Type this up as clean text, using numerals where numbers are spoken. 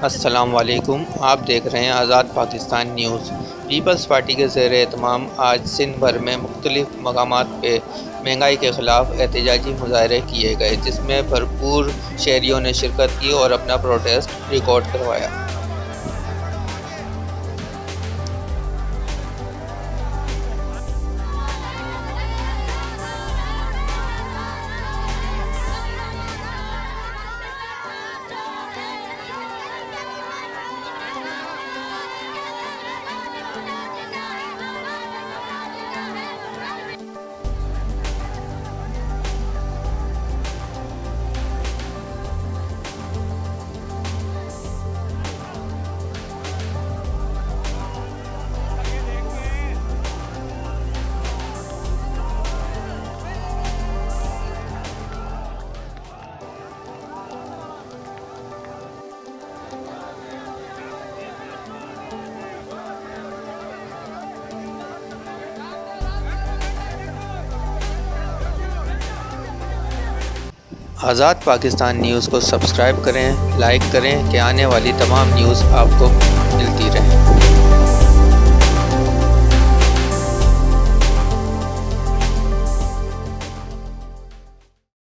अस्सलाम वालेकुम। आप देख रहे हैं आज़ाद पाकिस्तान न्यूज़। पीपल्स पार्टी के ज़ेर-ए-एहतमाम आज सिंध भर में मुख्तलिफ़ मकामात पे महंगाई के ख़िलाफ़ एहतजाजी मुज़ाहरे किए गए, जिसमें भरपूर शहरियों ने शिरकत की और अपना प्रोटेस्ट रिकॉर्ड करवाया। आज़ाद पाकिस्तान न्यूज़ को सब्सक्राइब करें, लाइक करें कि आने वाली तमाम न्यूज़ आपको मिलती रहें।